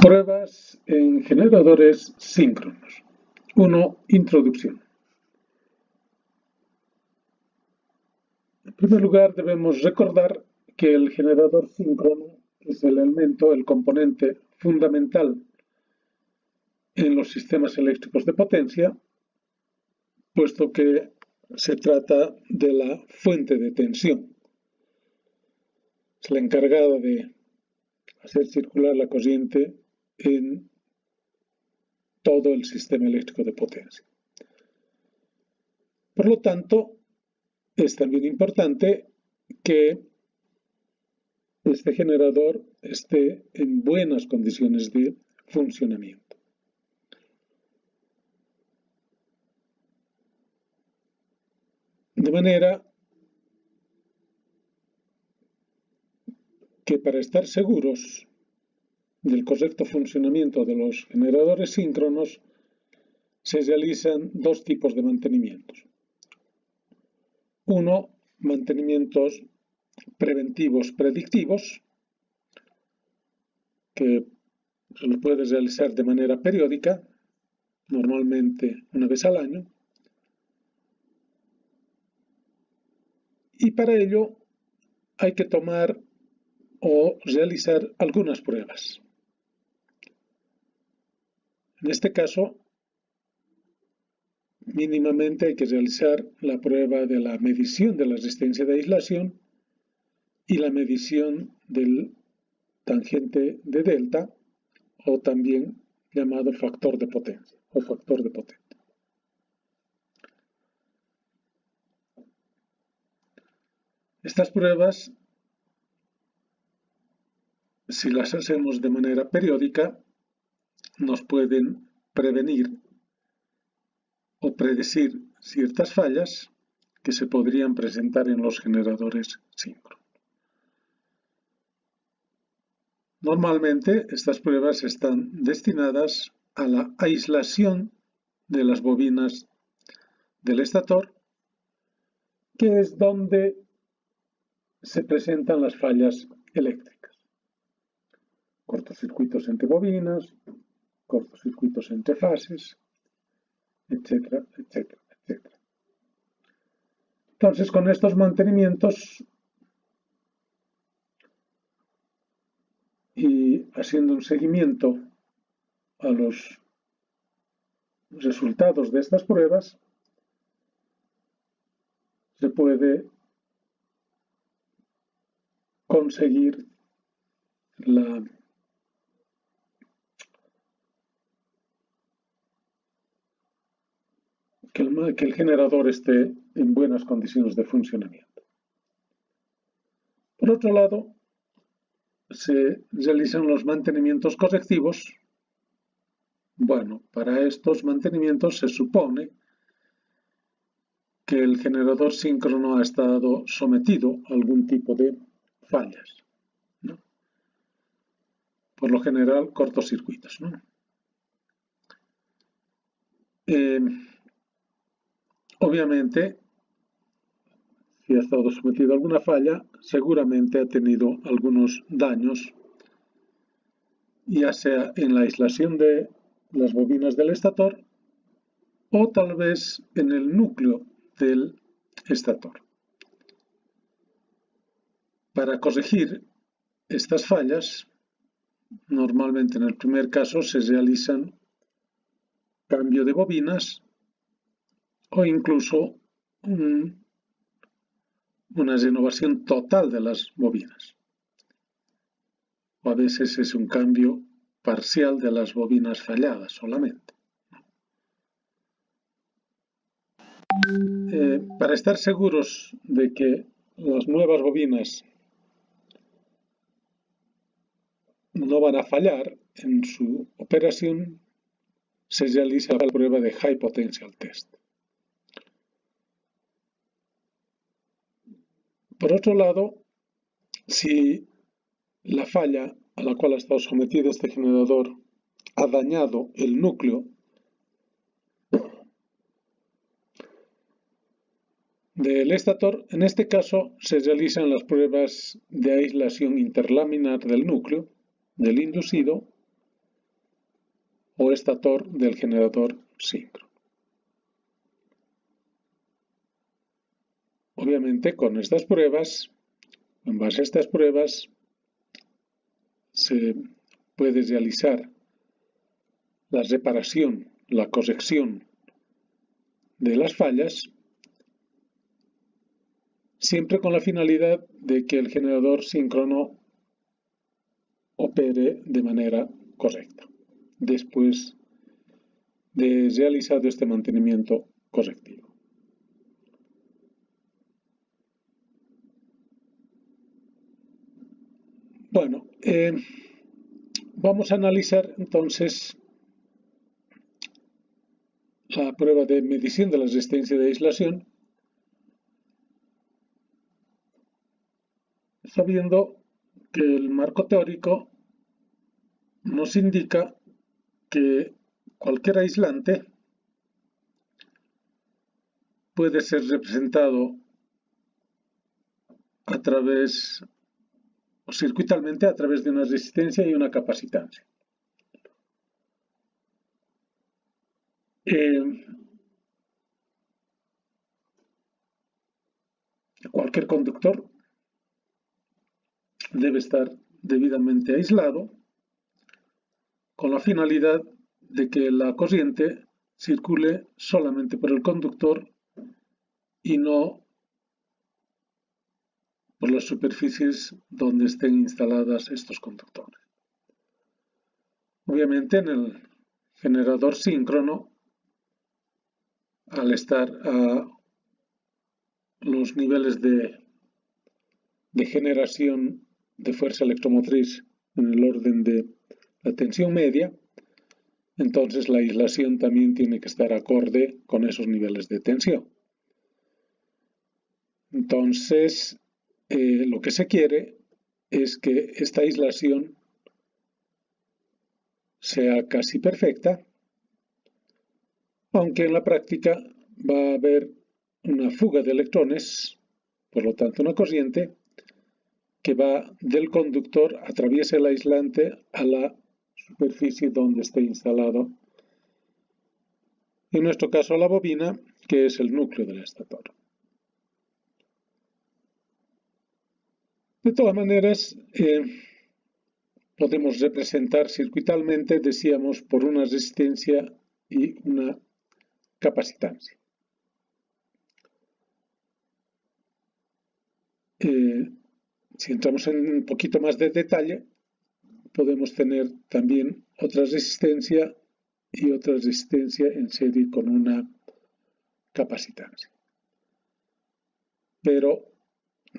Pruebas en generadores síncronos. 1. Introducción. En primer lugar, debemos recordar que el generador síncrono es el elemento, el componente fundamental en los sistemas eléctricos de potencia, puesto que se trata de la fuente de tensión. Es la encargada de hacer circular la corriente en todo el sistema eléctrico de potencia. Por lo tanto, es también importante que este generador esté en buenas condiciones de funcionamiento. De manera que para estar seguros del correcto funcionamiento de los generadores síncronos se realizan dos tipos de mantenimientos. Uno, mantenimientos preventivos predictivos, que se los puede realizar de manera periódica, normalmente una vez al año, y para ello hay que tomar o realizar algunas pruebas. En este caso, mínimamente hay que realizar la prueba de la medición de la resistencia de aislación y la medición del tangente de delta, o también llamado factor de potencia o factor de potencia. Estas pruebas, si las hacemos de manera periódica, nos pueden prevenir o predecir ciertas fallas que se podrían presentar en los generadores síncronos. Normalmente estas pruebas están destinadas a la aislación de las bobinas del estator, que es donde se presentan las fallas eléctricas. Cortocircuitos entre bobinas, cortocircuitos entre fases, etcétera, etcétera, etcétera. Entonces, con estos mantenimientos y haciendo un seguimiento a los resultados de estas pruebas, se puede conseguir que el generador esté en buenas condiciones de funcionamiento. Por otro lado, se realizan los mantenimientos correctivos. Bueno, para estos mantenimientos se supone que el generador síncrono ha estado sometido a algún tipo de fallas, ¿no? Por lo general, cortocircuitos, ¿no? Obviamente, si ha estado sometido a alguna falla, seguramente ha tenido algunos daños, ya sea en la aislación de las bobinas del estator o tal vez en el núcleo del estator. Para corregir estas fallas, normalmente en el primer caso se realizan cambio de bobinas o incluso una renovación total de las bobinas. O a veces es un cambio parcial de las bobinas falladas solamente. Para estar seguros de que las nuevas bobinas no van a fallar en su operación, se realiza la prueba de High Potential Test. Por otro lado, si la falla a la cual ha estado sometido este generador ha dañado el núcleo del estator, en este caso se realizan las pruebas de aislación interlaminar del núcleo, del inducido, o estator del generador síncrono. Obviamente, con estas pruebas, en base a estas pruebas, se puede realizar la reparación, la corrección de las fallas, siempre con la finalidad de que el generador síncrono opere de manera correcta, después de realizado este mantenimiento correctivo. Bueno, vamos a analizar entonces la prueba de medición de la resistencia de aislación, sabiendo que el marco teórico nos indica que cualquier aislante puede ser representado a través o circuitalmente a través de una resistencia y una capacitancia. Cualquier conductor debe estar debidamente aislado con la finalidad de que la corriente circule solamente por el conductor y no por las superficies donde estén instaladas estos conductores. Obviamente en el generador síncrono, al estar a los niveles de generación de fuerza electromotriz en el orden de la tensión media, entonces la aislación también tiene que estar acorde con esos niveles de tensión. Entonces, lo que se quiere es que esta aislación sea casi perfecta, aunque en la práctica va a haber una fuga de electrones, por lo tanto una corriente, que va del conductor, atraviesa el aislante a la superficie donde esté instalado, en nuestro caso a la bobina, que es el núcleo del estator. De todas maneras, podemos representar circuitalmente, decíamos, por una resistencia y una capacitancia. Si entramos en un poquito más de detalle, podemos tener también otra resistencia y otra resistencia en serie con una capacitancia. Pero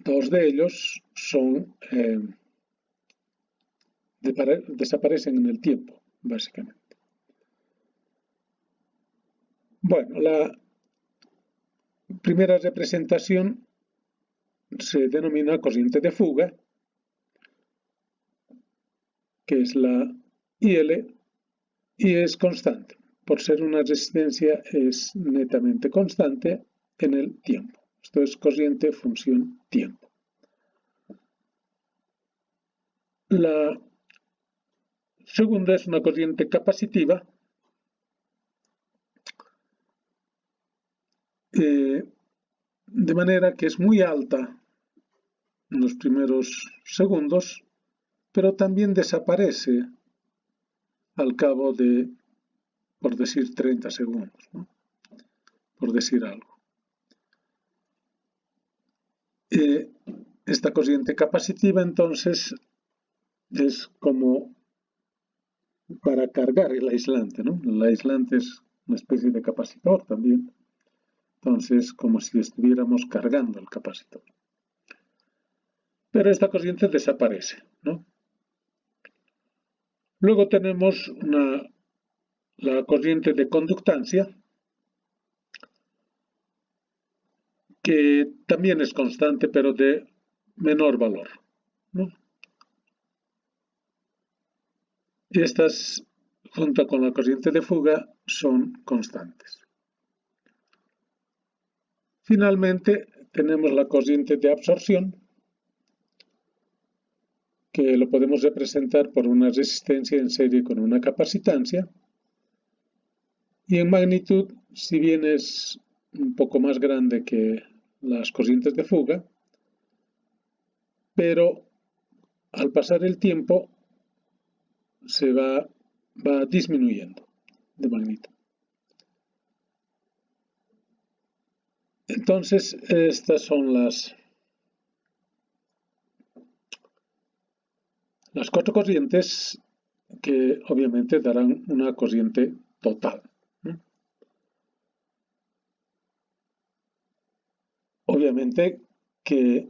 dos de ellos son, desaparecen en el tiempo, básicamente. Bueno, la primera representación se denomina corriente de fuga, que es la IL, y es constante. Por ser una resistencia es netamente constante en el tiempo. Esto es corriente función tiempo. La segunda es una corriente capacitiva, de manera que es muy alta en los primeros segundos, pero también desaparece al cabo de, por decir, 30 segundos, ¿no? Por decir algo. Esta corriente capacitiva, entonces, es como para cargar el aislante, ¿no? El aislante es una especie de capacitor también. Entonces, como si estuviéramos cargando el capacitor. Pero esta corriente desaparece, ¿no? Luego tenemos la corriente de conductancia, que también es constante, pero de menor valor, ¿no? Y estas, junto con la corriente de fuga, son constantes. Finalmente, tenemos la corriente de absorción, que lo podemos representar por una resistencia en serie con una capacitancia, Y en magnitud, si bien es un poco más grande que las corrientes de fuga, pero al pasar el tiempo se va disminuyendo de magnitud. Entonces, estas son las cuatro corrientes que obviamente darán una corriente total. Obviamente que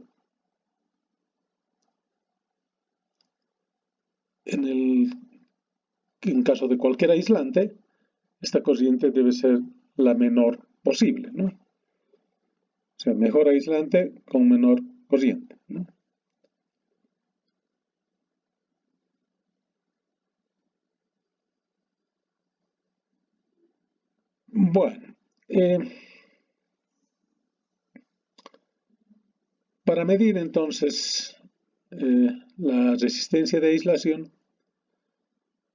en caso de cualquier aislante, esta corriente debe ser la menor posible, ¿no? O sea, mejor aislante con menor corriente, ¿no? Bueno, para medir entonces la resistencia de aislación,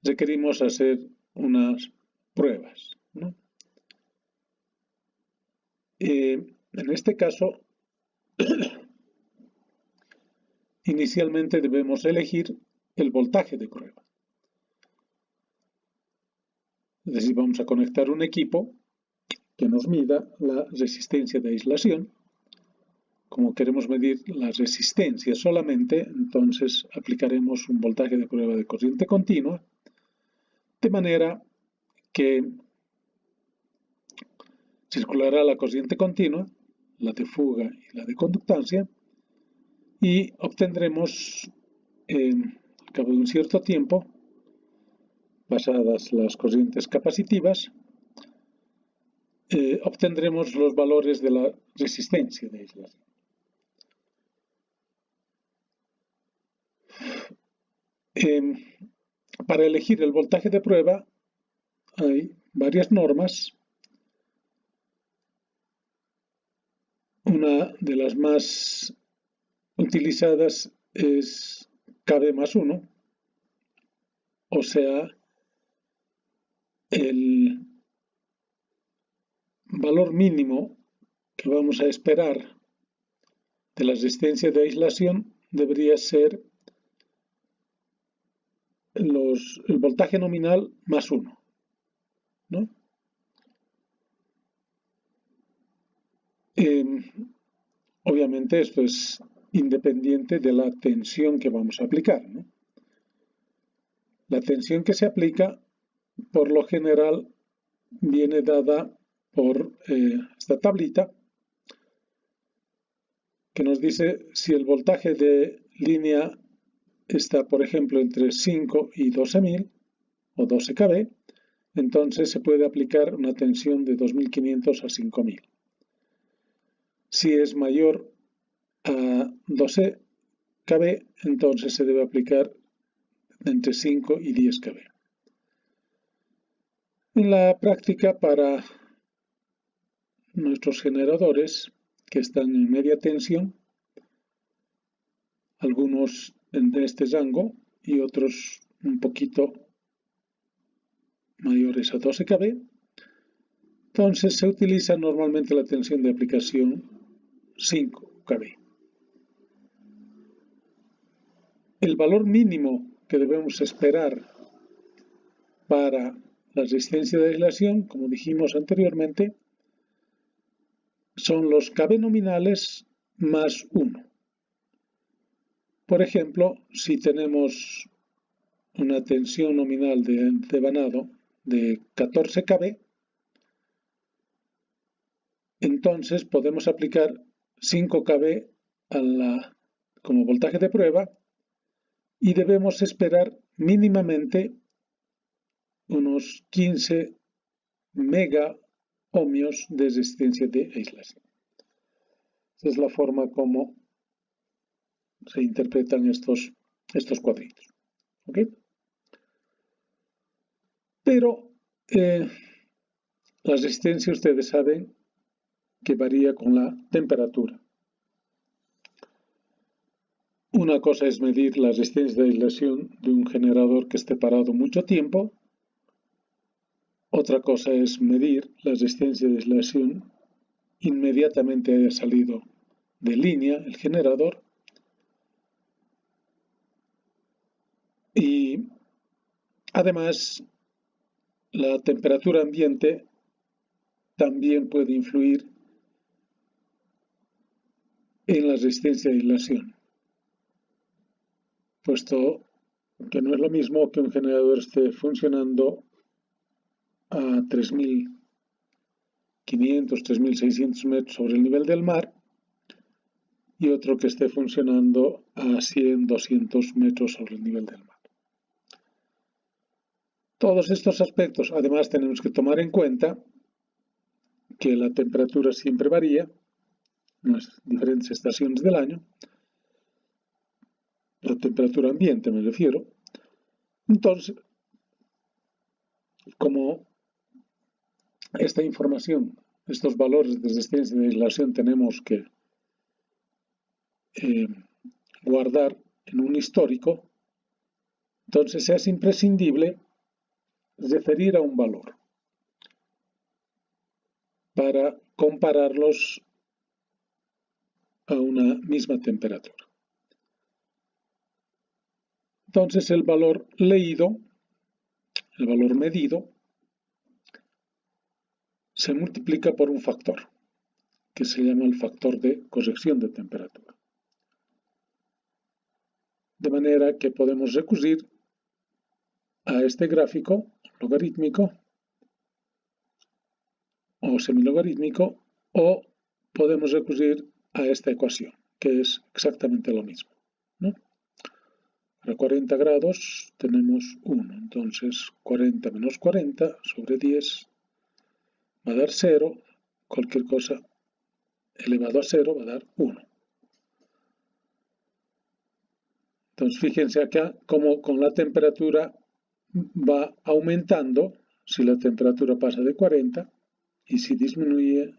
requerimos hacer unas pruebas, ¿no? En este caso, inicialmente debemos elegir el voltaje de prueba. Es decir, vamos a conectar un equipo que nos mida la resistencia de aislación. Como queremos medir la resistencia solamente, entonces aplicaremos un voltaje de prueba de corriente continua, de manera que circulará la corriente continua, la de fuga y la de conductancia, y obtendremos, al cabo de un cierto tiempo, pasadas las corrientes capacitivas, obtendremos los valores de la resistencia de aislación. Para elegir el voltaje de prueba hay varias normas. Una de las más utilizadas es KB más 1, o sea, el valor mínimo que vamos a esperar de la resistencia de aislación debería ser el voltaje nominal más 1, ¿no? Obviamente esto es independiente de la tensión que vamos a aplicar, ¿no? La tensión que se aplica, por lo general, viene dada por esta tablita que nos dice si el voltaje de línea está, por ejemplo, entre 5 y 12.000 o 12 kV, entonces se puede aplicar una tensión de 2.500 a 5.000. Si es mayor a 12 kV, entonces se debe aplicar entre 5 y 10 kV. En la práctica, para nuestros generadores que están en media tensión, algunos de este rango y otros un poquito mayores a 12 kV, entonces se utiliza normalmente la tensión de aplicación 5 kV. El valor mínimo que debemos esperar para la resistencia de aislación, como dijimos anteriormente, son los kV nominales más 1. Por ejemplo, si tenemos una tensión nominal de devanado de 14 kV, entonces podemos aplicar 5 kV como voltaje de prueba y debemos esperar mínimamente unos 15 megaohmios de resistencia de aislación. Esa es la forma como se interpretan estos cuadritos. ¿Ok? Pero la resistencia, ustedes saben que varía con la temperatura. Una cosa es medir la resistencia de aislación de un generador que esté parado mucho tiempo. Otra cosa es medir la resistencia de aislación inmediatamente haya salido de línea el generador. Y además, la temperatura ambiente también puede influir en la resistencia de aislación, puesto que no es lo mismo que un generador esté funcionando a 3.500, 3.600 metros sobre el nivel del mar y otro que esté funcionando a 100, 200 metros sobre el nivel del mar. Todos estos aspectos, además, tenemos que tomar en cuenta que la temperatura siempre varía en las diferentes estaciones del año, la temperatura ambiente me refiero. Entonces, como esta información, estos valores de resistencia y de aislación tenemos que guardar en un histórico, entonces es imprescindible referir a un valor para compararlos a una misma temperatura. Entonces el valor leído, el valor medido, se multiplica por un factor que se llama el factor de corrección de temperatura. De manera que podemos recurrir a este gráfico logarítmico o semilogarítmico, o podemos recurrir a esta ecuación, que es exactamente lo mismo, ¿no? Para 40 grados tenemos 1, entonces 40 menos 40 sobre 10 va a dar 0, cualquier cosa elevado a 0 va a dar 1. Entonces fíjense acá cómo con la temperatura va aumentando si la temperatura pasa de 40 y si disminuye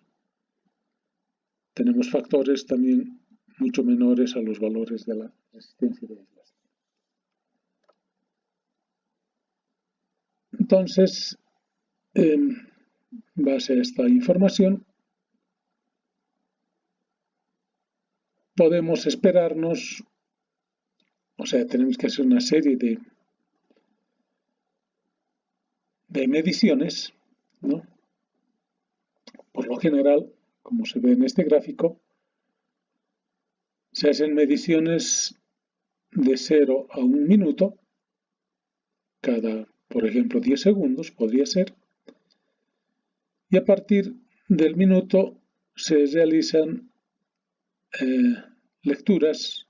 tenemos factores también mucho menores a los valores de la resistencia de aislación. Entonces, en base a esta información, podemos esperarnos, o sea, tenemos que hacer una serie de mediciones, ¿no? Por lo general, como se ve en este gráfico, se hacen mediciones de 0 a 1 minuto, cada, por ejemplo, 10 segundos podría ser, y a partir del minuto se realizan lecturas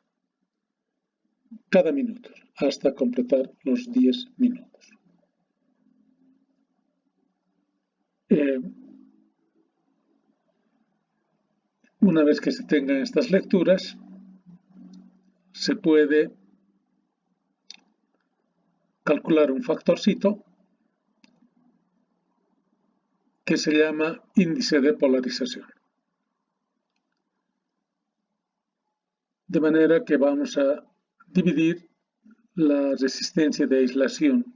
cada minuto hasta completar los 10 minutos. Una vez que se tengan estas lecturas, se puede calcular un factorcito que se llama índice de polarización. De manera que vamos a dividir la resistencia de aislación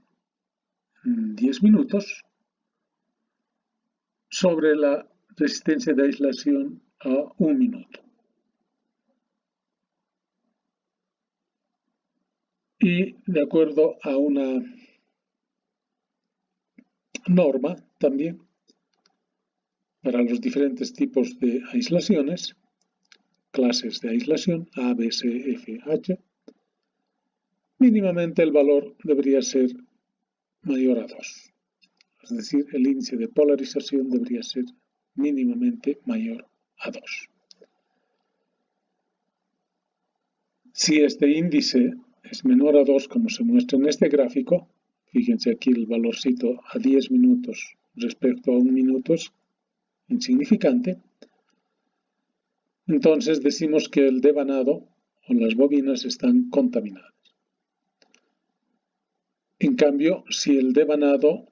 en 10 minutos sobre la resistencia de aislación a 1 minuto. Y de acuerdo a una norma también para los diferentes tipos de aislaciones, clases de aislación A, B, C, F, H, mínimamente el valor debería ser mayor a 2. Es decir, el índice de polarización debería ser mínimamente mayor a 2. Si este índice es menor a 2, como se muestra en este gráfico, fíjense aquí el valorcito a 10 minutos respecto a 1 minuto es insignificante, entonces decimos que el devanado o las bobinas están contaminadas. En cambio, si el devanado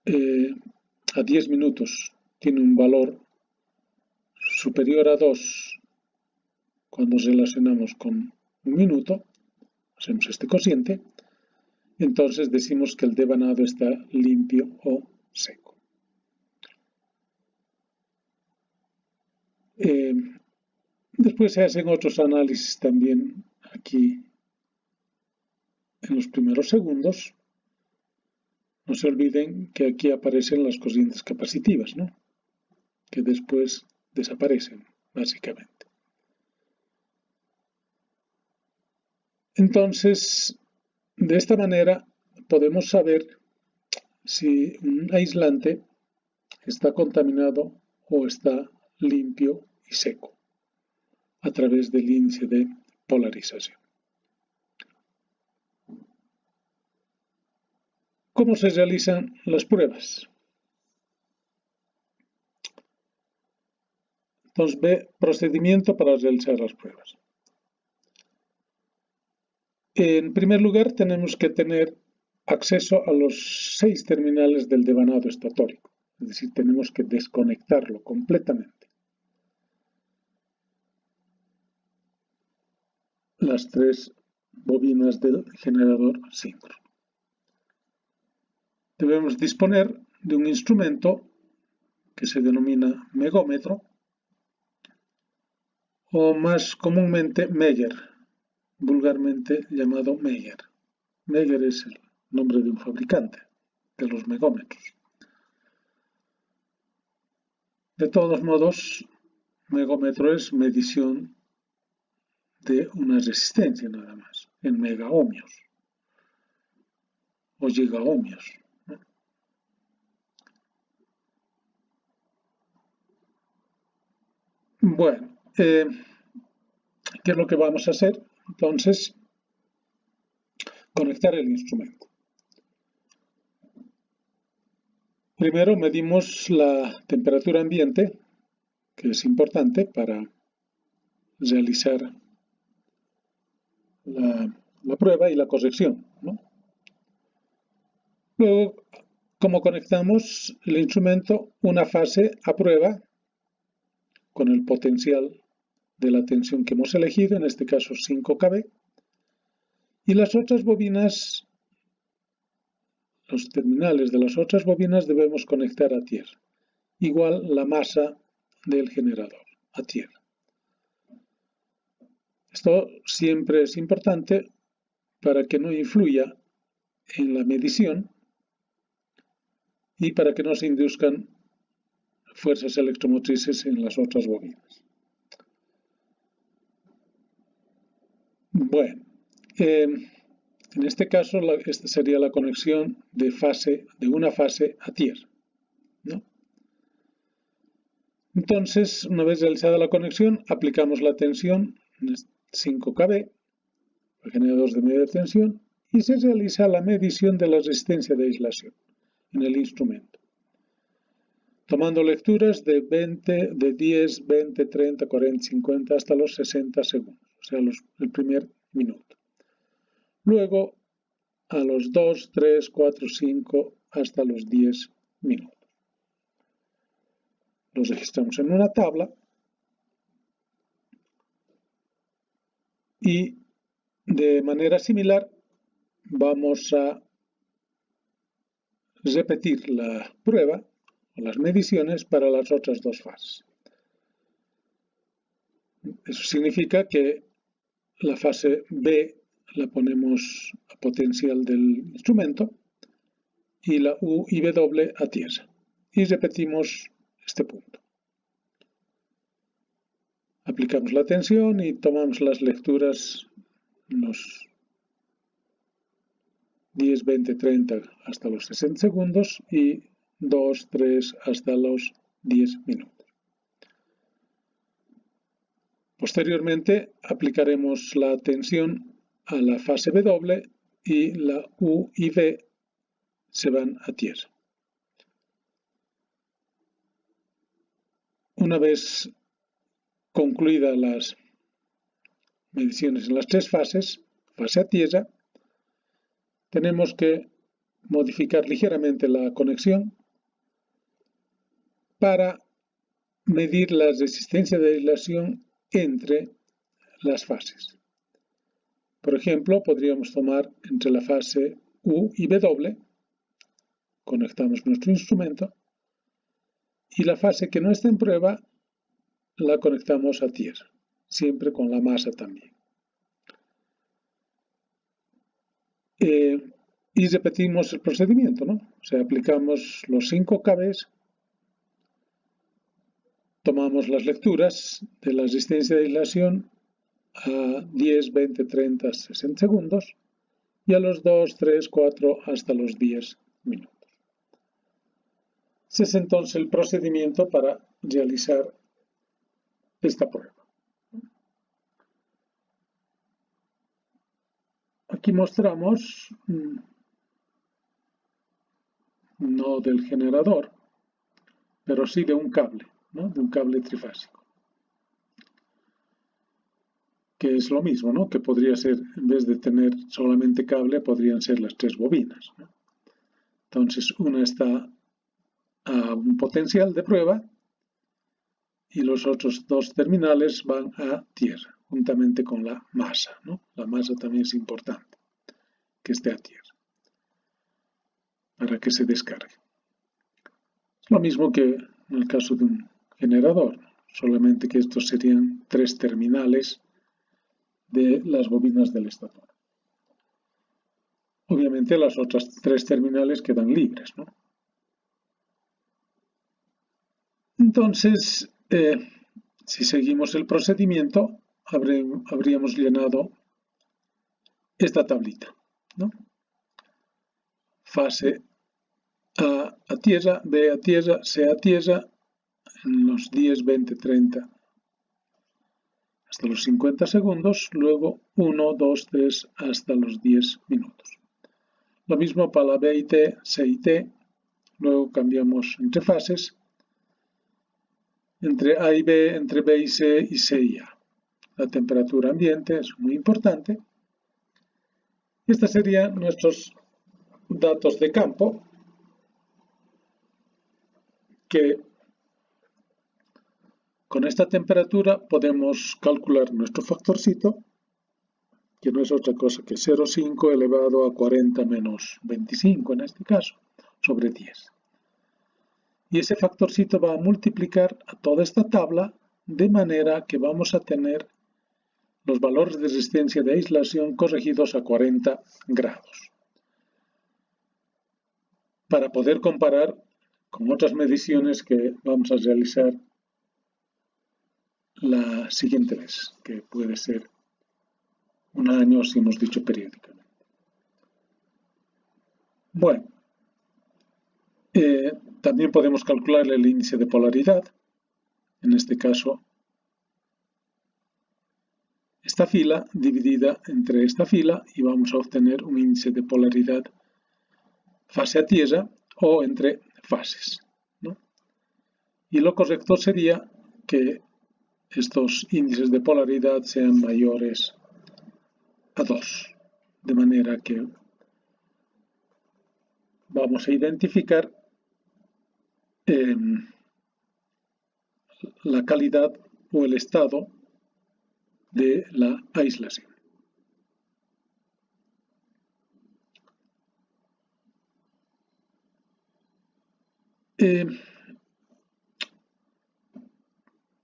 a 10 minutos tiene un valor superior a 2 cuando relacionamos con 1 minuto, hacemos este cociente, entonces decimos que el devanado está limpio o seco. Después se hacen otros análisis también aquí en los primeros segundos. No se olviden que aquí aparecen las corrientes capacitivas, ¿no? Que después desaparecen, básicamente. Entonces, de esta manera podemos saber si un aislante está contaminado o está limpio y seco a través del índice de polarización. ¿Cómo se realizan las pruebas? Entonces, procedimiento para realizar las pruebas. En primer lugar, tenemos que tener acceso a los 6 terminales del devanado estatórico, es decir, tenemos que desconectarlo completamente. Las 3 bobinas del generador síncrono. Debemos disponer de un instrumento que se denomina megómetro o más comúnmente Meyer, vulgarmente llamado Meyer. Meyer es el nombre de un fabricante de los megómetros. De todos modos, megómetro es medición de una resistencia nada más, en megaohmios o gigaohmios. Bueno, ¿qué es lo que vamos a hacer? Entonces, conectar el instrumento. Primero medimos la temperatura ambiente, que es importante para realizar la prueba y la corrección, ¿no? Luego, como conectamos el instrumento, una fase a prueba con el potencial de la tensión que hemos elegido, en este caso 5 kV, y las otras bobinas, los terminales de las otras bobinas debemos conectar a tierra, igual la masa del generador a tierra. Esto siempre es importante para que no influya en la medición y para que no se induzcan fuerzas electromotrices en las otras bobinas. Bueno, en este caso esta sería la conexión de una fase a tierra, ¿no? Entonces, una vez realizada la conexión, aplicamos la tensión 5 kV, generadores de media tensión, y se realiza la medición de la resistencia de aislación en el instrumento, tomando lecturas de 10, 20, 30, 40, 50 hasta los 60 segundos, o sea, el primer minuto. Luego, a los 2, 3, 4, 5, hasta los 10 minutos. Los registramos en una tabla y de manera similar vamos a repetir la prueba o las mediciones para las otras 2 fases. Eso significa que la fase B la ponemos a potencial del instrumento y la U y W a tierra. Y repetimos este punto. Aplicamos la tensión y tomamos las lecturas los 10, 20, 30 hasta los 60 segundos y 2, 3 hasta los 10 minutos. Posteriormente aplicaremos la tensión a la fase W y la U y V se van a tierra. Una vez concluidas las mediciones en las 3 fases, fase a tierra, tenemos que modificar ligeramente la conexión para medir la resistencia de aislación entre las fases. Por ejemplo, podríamos tomar entre la fase U y W, conectamos nuestro instrumento, y la fase que no está en prueba la conectamos a tierra, siempre con la masa también. Y repetimos el procedimiento, ¿no? O sea, aplicamos los 5 kBs, tomamos las lecturas de la resistencia de aislación a 10, 20, 30, 60 segundos y a los 2, 3, 4 hasta los 10 minutos. Ese es entonces el procedimiento para realizar esta prueba. Aquí mostramos, no del generador, pero sí de un cable, ¿no? De un cable trifásico. Que es lo mismo, ¿no? Que podría ser, en vez de tener solamente cable, podrían ser las 3 bobinas, ¿no? Entonces, una está a un potencial de prueba y los otros 2 terminales van a tierra, juntamente con la masa, ¿no? La masa también es importante, que esté a tierra, para que se descargue. Es lo mismo que en el caso de un generador, solamente que estos serían 3 terminales de las bobinas del estator. Obviamente las otras 3 terminales quedan libres, ¿no? Entonces, si seguimos el procedimiento, habríamos llenado esta tablita, ¿no? Fase A tierra, B a tierra, C a tierra, en los 10, 20, 30, hasta los 50 segundos, luego 1, 2, 3, hasta los 10 minutos. Lo mismo para la B y T, C y T, luego cambiamos entre fases, entre A y B, entre B y C y A. La temperatura ambiente es muy importante. Estos serían nuestros datos de campo, que con esta temperatura podemos calcular nuestro factorcito, que no es otra cosa que 0,5 elevado a 40 menos 25 en este caso, sobre 10. Y ese factorcito va a multiplicar a toda esta tabla de manera que vamos a tener los valores de resistencia de aislación corregidos a 40 grados. Para poder comparar con otras mediciones que vamos a realizar la siguiente vez, que puede ser un año si hemos dicho periódicamente. Bueno, también podemos calcular el índice de polaridad. En este caso, esta fila dividida entre esta fila y vamos a obtener un índice de polaridad fase a tierra o entre fases, ¿no? Y lo correcto sería que estos índices de polaridad sean mayores a 2, de manera que vamos a identificar la calidad o el estado de la aislación.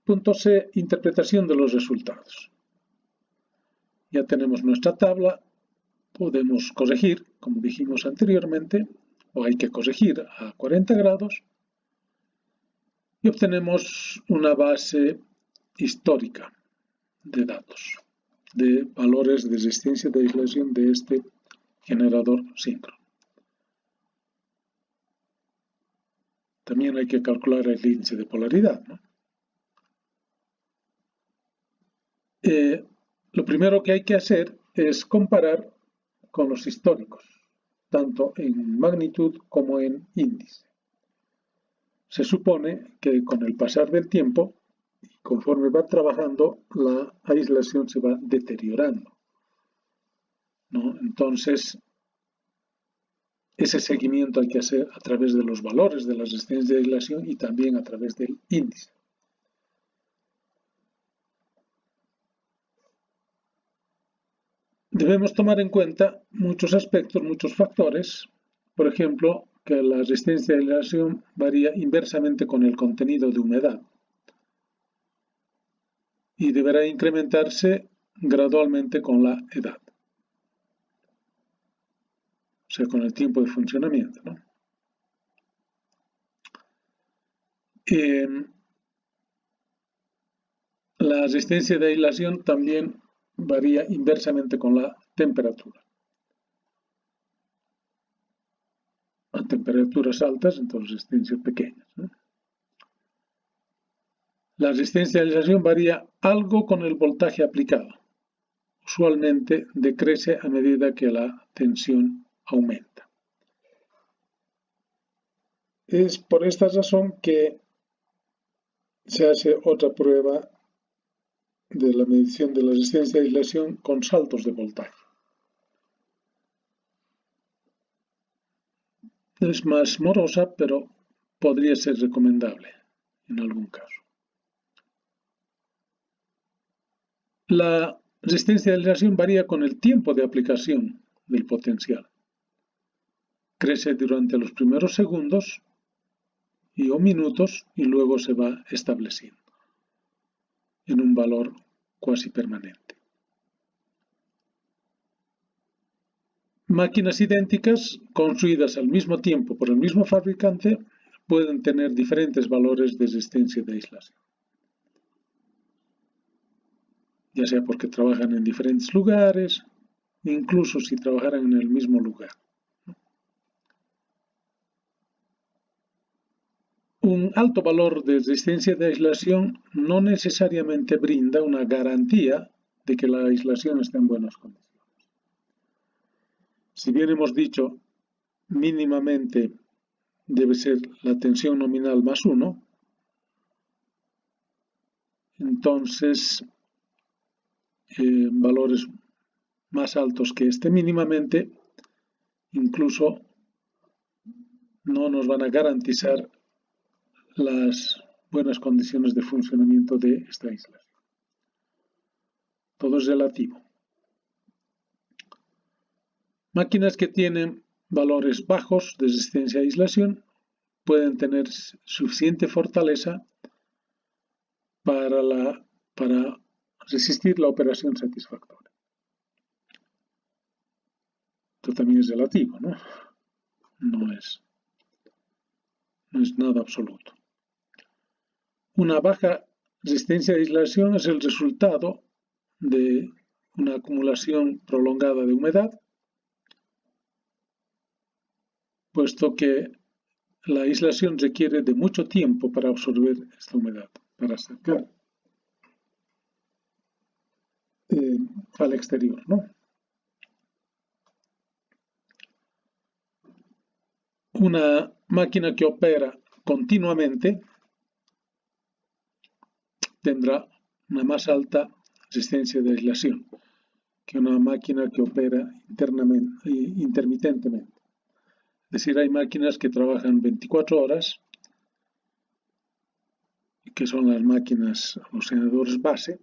Punto C, interpretación de los resultados. Ya tenemos nuestra tabla, podemos corregir, como dijimos anteriormente, o hay que corregir a 40 grados, y obtenemos una base histórica de datos, de valores de resistencia de aislación de este generador síncrono. También hay que calcular el índice de polaridad, ¿no? Lo primero que hay que hacer es comparar con los históricos, tanto en magnitud como en índice. Se supone que con el pasar del tiempo, conforme va trabajando, la aislación se va deteriorando, ¿no? Entonces, ese seguimiento hay que hacer a través de los valores de la resistencia de aislación y también a través del índice. Debemos tomar en cuenta muchos aspectos, muchos factores. Por ejemplo, que la resistencia de aislación varía inversamente con el contenido de humedad y deberá incrementarse gradualmente con la edad, o sea, con el tiempo de funcionamiento, ¿no? La resistencia de aislación también varía inversamente con la temperatura. A temperaturas altas, entonces resistencias pequeñas, ¿no? La resistencia de aislación varía algo con el voltaje aplicado. Usualmente decrece a medida que la tensión aumenta. Es por esta razón que se hace otra prueba de la medición de la resistencia de aislación con saltos de voltaje. Es más morosa, pero podría ser recomendable en algún caso. La resistencia de aislación varía con el tiempo de aplicación del potencial. Crece durante los primeros segundos o minutos y luego se va estableciendo en un valor cuasi permanente. Máquinas idénticas construidas al mismo tiempo por el mismo fabricante pueden tener diferentes valores de resistencia de aislación, ya sea porque trabajan en diferentes lugares, incluso si trabajaran en el mismo lugar. Un alto valor de resistencia de aislación no necesariamente brinda una garantía de que la aislación está en buenas condiciones. Si bien hemos dicho mínimamente debe ser la tensión nominal más 1, entonces valores más altos que este mínimamente incluso no nos van a garantizar las buenas condiciones de funcionamiento de esta aislación. Todo es relativo. Máquinas que tienen valores bajos de resistencia a aislación pueden tener suficiente fortaleza para resistir la operación satisfactoria. Esto también es relativo, ¿no? No es nada absoluto. Una baja resistencia a aislación es el resultado de una acumulación prolongada de humedad, puesto que la aislación requiere de mucho tiempo para absorber esta humedad, para sacar al exterior, ¿no? Una máquina que opera continuamente tendrá una más alta resistencia de aislación que una máquina que opera intermitentemente. Es decir, hay máquinas que trabajan 24 horas, que son las máquinas, los generadores base,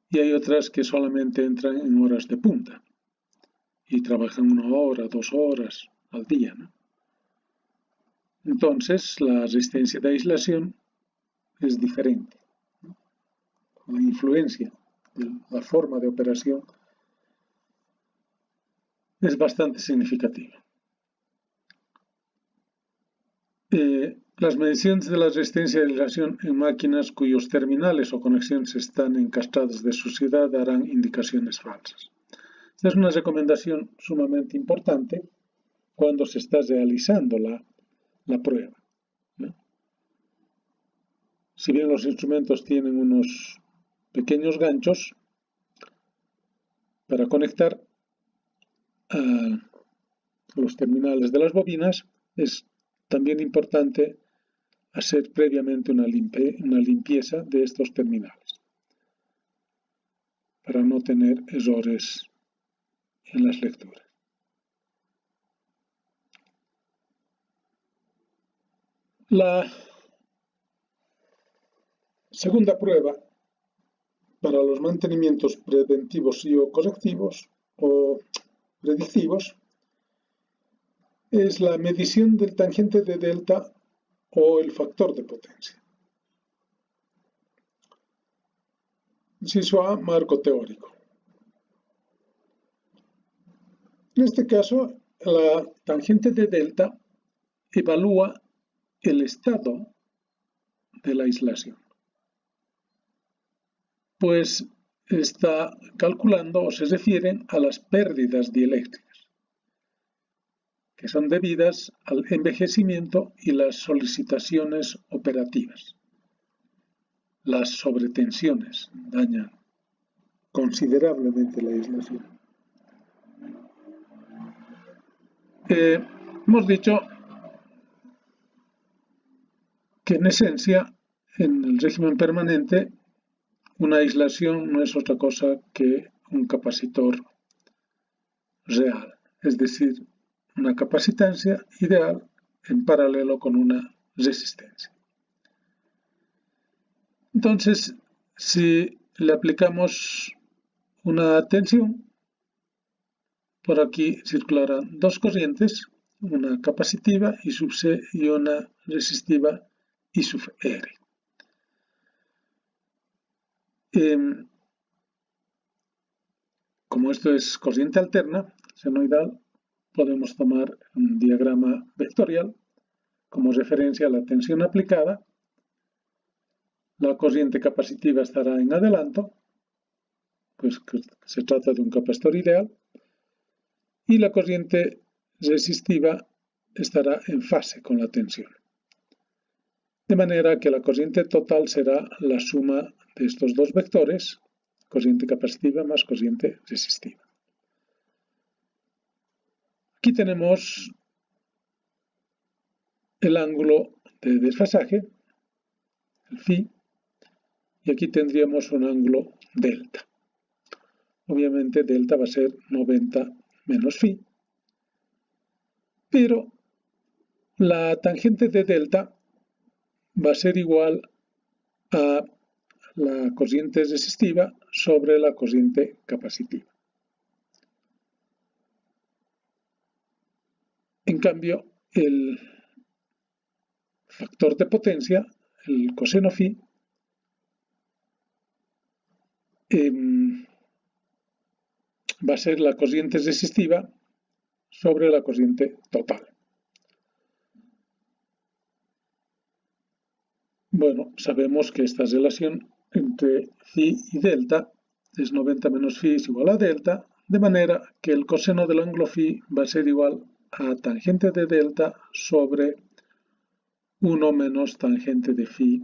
y hay otras que solamente entran en horas de punta y trabajan 1 hora, 2 horas al día, ¿no? Entonces, la resistencia de aislación es diferente. La influencia de la forma de operación es bastante significativa. Las mediciones de la resistencia de aislación en máquinas cuyos terminales o conexiones están encastradas de suciedad darán indicaciones falsas. Esta es una recomendación sumamente importante cuando se está realizando la prueba, ¿no? Si bien los instrumentos tienen unos pequeños ganchos para conectar a los terminales de las bobinas, es también importante hacer previamente una limpieza de estos terminales para no tener errores en las lecturas. La segunda prueba para los mantenimientos preventivos y o correctivos o predictivos es la medición del tangente de delta o el factor de potencia. Inciso A, marco teórico. En este caso, la tangente de delta evalúa el estado de la aislación, pues está calculando o se refieren a las pérdidas dieléctricas, que son debidas al envejecimiento y las solicitaciones operativas. Las sobretensiones dañan considerablemente la aislación. Hemos dicho que en esencia, en el régimen permanente, una aislación no es otra cosa que un capacitor real, es decir, una capacitancia ideal en paralelo con una resistencia. Entonces, si le aplicamos una tensión, por aquí circularán dos corrientes, una capacitiva I sub C y una resistiva I sub R. Como esto es corriente alterna, senoidal, podemos tomar un diagrama vectorial como referencia a la tensión aplicada. La corriente capacitiva estará en adelanto, pues que se trata de un capacitor ideal, y la corriente resistiva estará en fase con la tensión. De manera que la corriente total será la suma de estos dos vectores, corriente capacitiva más corriente resistiva. Aquí tenemos el ángulo de desfasaje, el phi, y aquí tendríamos un ángulo delta. Obviamente delta va a ser 90 menos phi, pero la tangente de delta va a ser igual a la corriente resistiva sobre la corriente capacitiva. En cambio, el factor de potencia, el coseno phi, va a ser la corriente resistiva sobre la corriente total. Bueno, sabemos que esta relación entre phi y delta es 90 menos phi es igual a delta, de manera que el coseno del ángulo phi va a ser igual a tangente de delta sobre 1 menos tangente de phi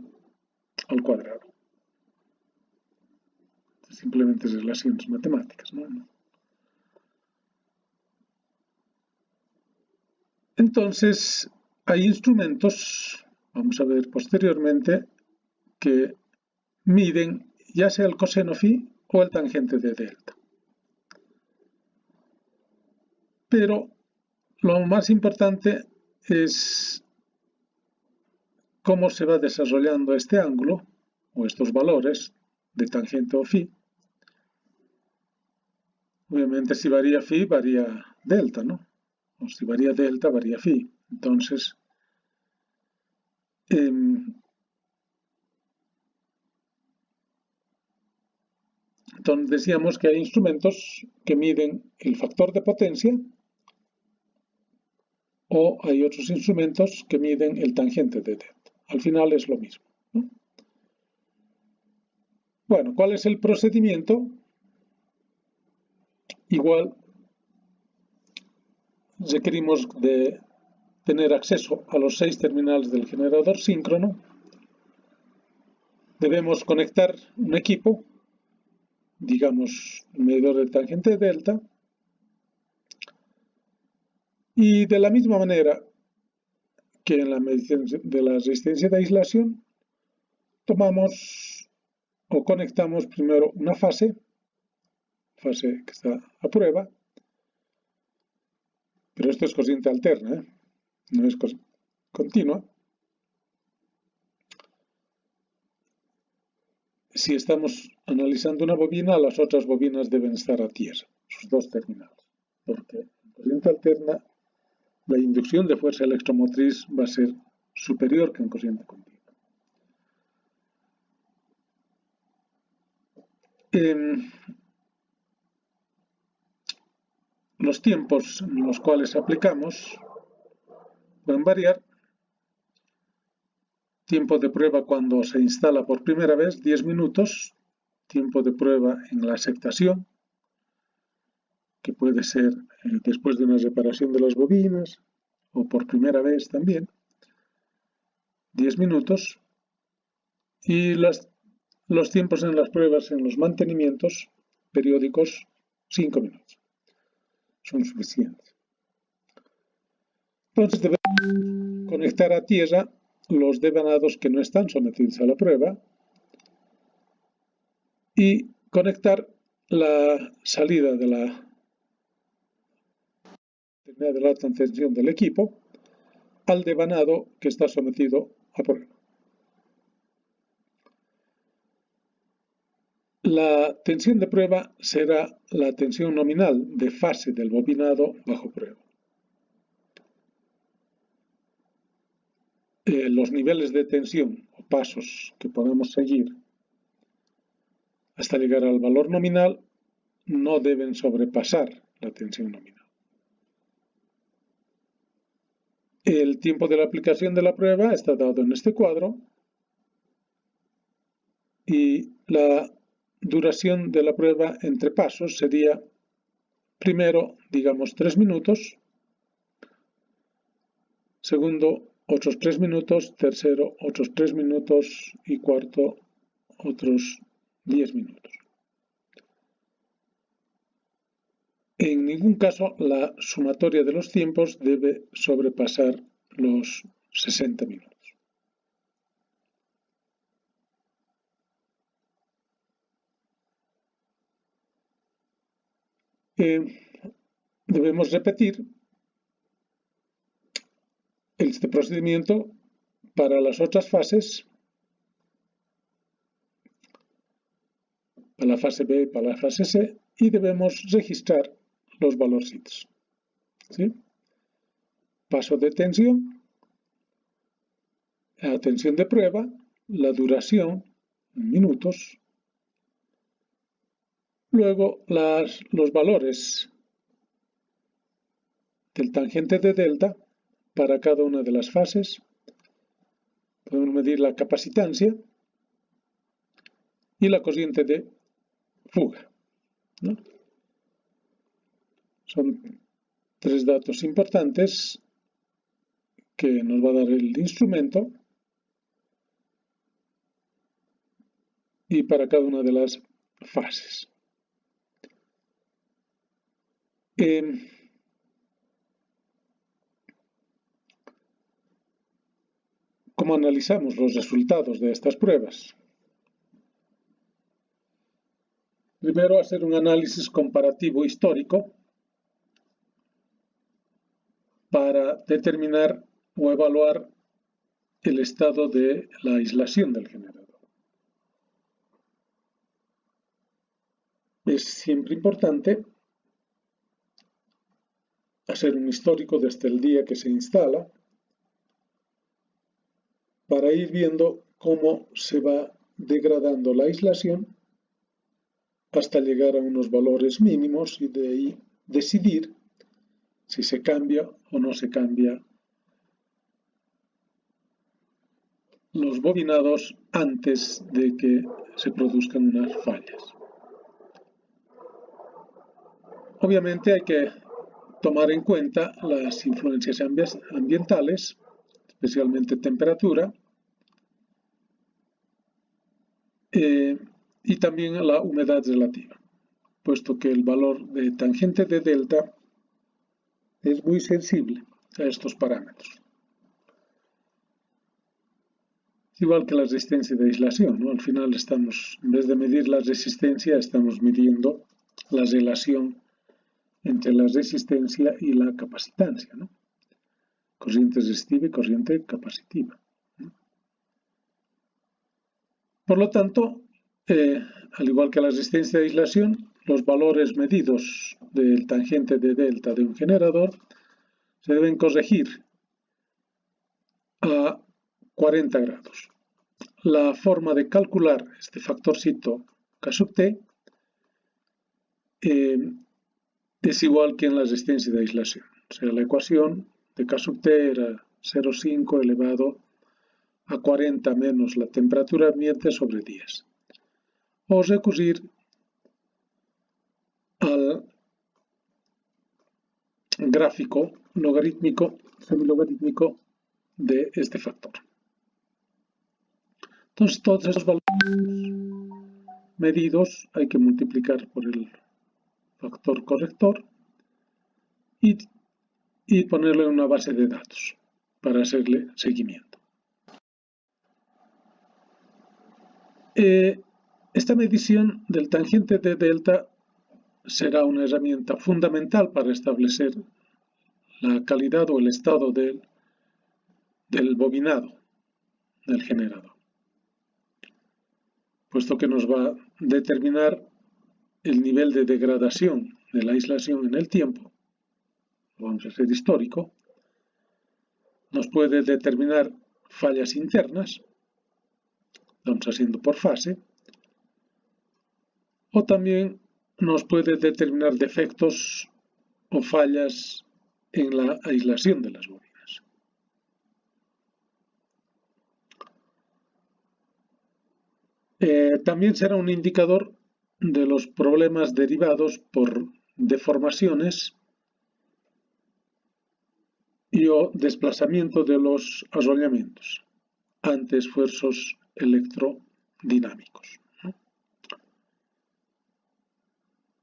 al cuadrado. Simplemente relaciones matemáticas, ¿no? Entonces, hay instrumentos, vamos a ver posteriormente, que miden ya sea el coseno phi o el tangente de delta. Pero lo más importante es cómo se va desarrollando este ángulo o estos valores de tangente o phi. Obviamente si varía phi, varía delta, ¿no? O si varía delta, varía phi. Entonces, decíamos que hay instrumentos que miden el factor de potencia o hay otros instrumentos que miden el tangente de delta. Al final es lo mismo, ¿no? Bueno, ¿cuál es el procedimiento? Igual requerimos de tener acceso a los 6 terminales del generador síncrono. Debemos conectar un equipo, digamos un medidor de tangente delta, y de la misma manera que en la medición de la resistencia de aislación, tomamos o conectamos primero una fase que está a prueba, pero esto es corriente alterna, no es continua. si estamos analizando una bobina, las otras bobinas deben estar a tierra, sus dos terminales, porque en corriente alterna la inducción de fuerza electromotriz va a ser superior que en corriente continua. Los tiempos en los cuales aplicamos pueden variar. Tiempo de prueba cuando se instala por primera vez, 10 minutos. Tiempo de prueba en la aceptación, que puede ser después de una reparación de las bobinas o por primera vez también, 10 minutos. Y los tiempos en las pruebas en los mantenimientos periódicos, 5 minutos. Son suficientes. Entonces debemos conectar a tierra los devanados que no están sometidos a la prueba y conectar la salida de la alta tensión del equipo al devanado que está sometido a prueba. La tensión de prueba será la tensión nominal de fase del bobinado bajo prueba. Los niveles de tensión o pasos que podemos seguir hasta llegar al valor nominal no deben sobrepasar la tensión nominal. El tiempo de la aplicación de la prueba está dado en este cuadro y la duración de la prueba entre pasos sería primero, digamos, 3 minutos, segundo, otros 3 minutos, tercero, otros 3 minutos y cuarto, otros 10 minutos. En ningún caso la sumatoria de los tiempos debe sobrepasar los 60 minutos. Debemos repetir este procedimiento para las otras fases, para la fase B y para la fase C, y debemos registrar los valorcitos. ¿Sí? Paso de tensión, la tensión de prueba, la duración en minutos, luego los valores del tangente de delta para cada una de las fases. Podemos medir la capacitancia y la corriente de fuga, ¿no? Son 3 datos importantes que nos va a dar el instrumento y para cada una de las fases. ¿Cómo analizamos los resultados de estas pruebas? Primero, hacer un análisis comparativo histórico para determinar o evaluar el estado de la aislación del generador. Es siempre importante hacer un histórico desde el día que se instala para ir viendo cómo se va degradando la aislación hasta llegar a unos valores mínimos y de ahí decidir si se cambia o no se cambia los bobinados antes de que se produzcan unas fallas. Obviamente hay que tomar en cuenta las influencias ambientales, especialmente temperatura, y también la humedad relativa, puesto que el valor de tangente de delta es muy sensible a estos parámetros. Es igual que la resistencia de aislación, ¿no? Al final estamos, en vez de medir la resistencia, estamos midiendo la relación entre la resistencia y la capacitancia, ¿no? Corriente resistiva y corriente capacitiva, ¿no? Por lo tanto, Al igual que la resistencia de aislación, los valores medidos del tangente de delta de un generador se deben corregir a 40 grados. La forma de calcular este factorcito K sub t es igual que en la resistencia de aislación. O sea, la ecuación de K sub t era 0,5 elevado a 40 menos la temperatura ambiente sobre 10. O recurrir al gráfico logarítmico, semilogarítmico de este factor. Entonces, todos esos valores medidos hay que multiplicar por el factor corrector y ponerle una base de datos para hacerle seguimiento. Esta medición del tangente de delta será una herramienta fundamental para establecer la calidad o el estado del bobinado del generador, puesto que nos va a determinar el nivel de degradación de la aislación en el tiempo. Lo vamos a hacer histórico. Nos puede determinar fallas internas, vamos haciendo por fase, o también nos puede determinar defectos o fallas en la aislación de las bobinas. También será un indicador de los problemas derivados por deformaciones y o desplazamiento de los arrollamientos ante esfuerzos electrodinámicos.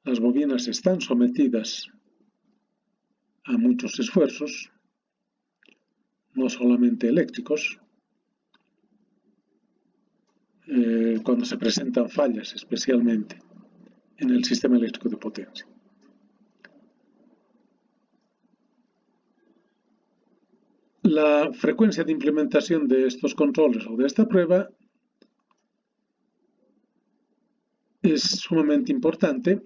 Las bobinas están sometidas a muchos esfuerzos, no solamente eléctricos, cuando se presentan fallas especialmente en el sistema eléctrico de potencia. La frecuencia de implementación de estos controles o de esta prueba es sumamente importante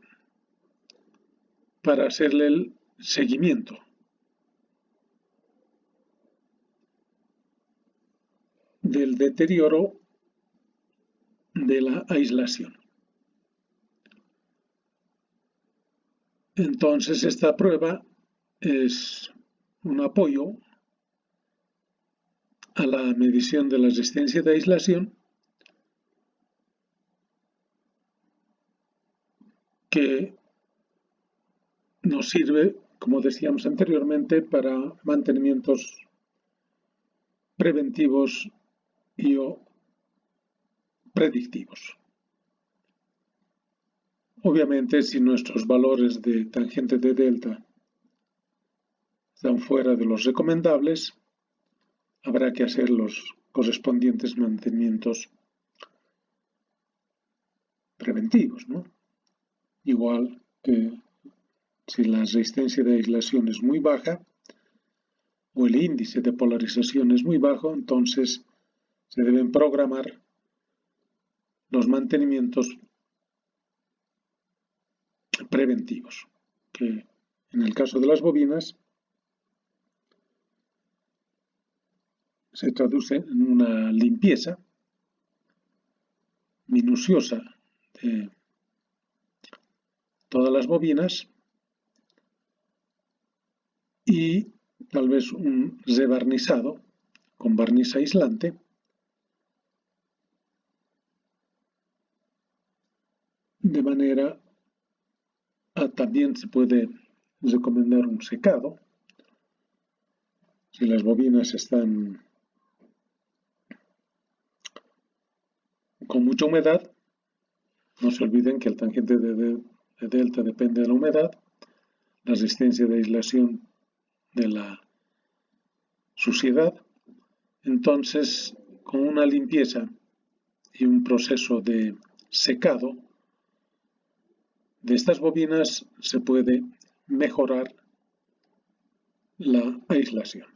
para hacerle el seguimiento del deterioro de la aislación. Entonces, esta prueba es un apoyo a la medición de la resistencia de aislación que nos sirve, como decíamos anteriormente, para mantenimientos preventivos y o predictivos. Obviamente, si nuestros valores de tangente de delta están fuera de los recomendables, habrá que hacer los correspondientes mantenimientos preventivos, ¿no? Igual que si la resistencia de aislación es muy baja o el índice de polarización es muy bajo, entonces se deben programar los mantenimientos preventivos, que en el caso de las bobinas se traduce en una limpieza minuciosa de todas las bobinas y tal vez un rebarnizado con barniz aislante de manera también se puede recomendar un secado si las bobinas están con mucha humedad. No se olviden que el tangente de delta depende de la humedad, la resistencia de aislación de la suciedad. Entonces, con una limpieza y un proceso de secado de estas bobinas se puede mejorar la aislación.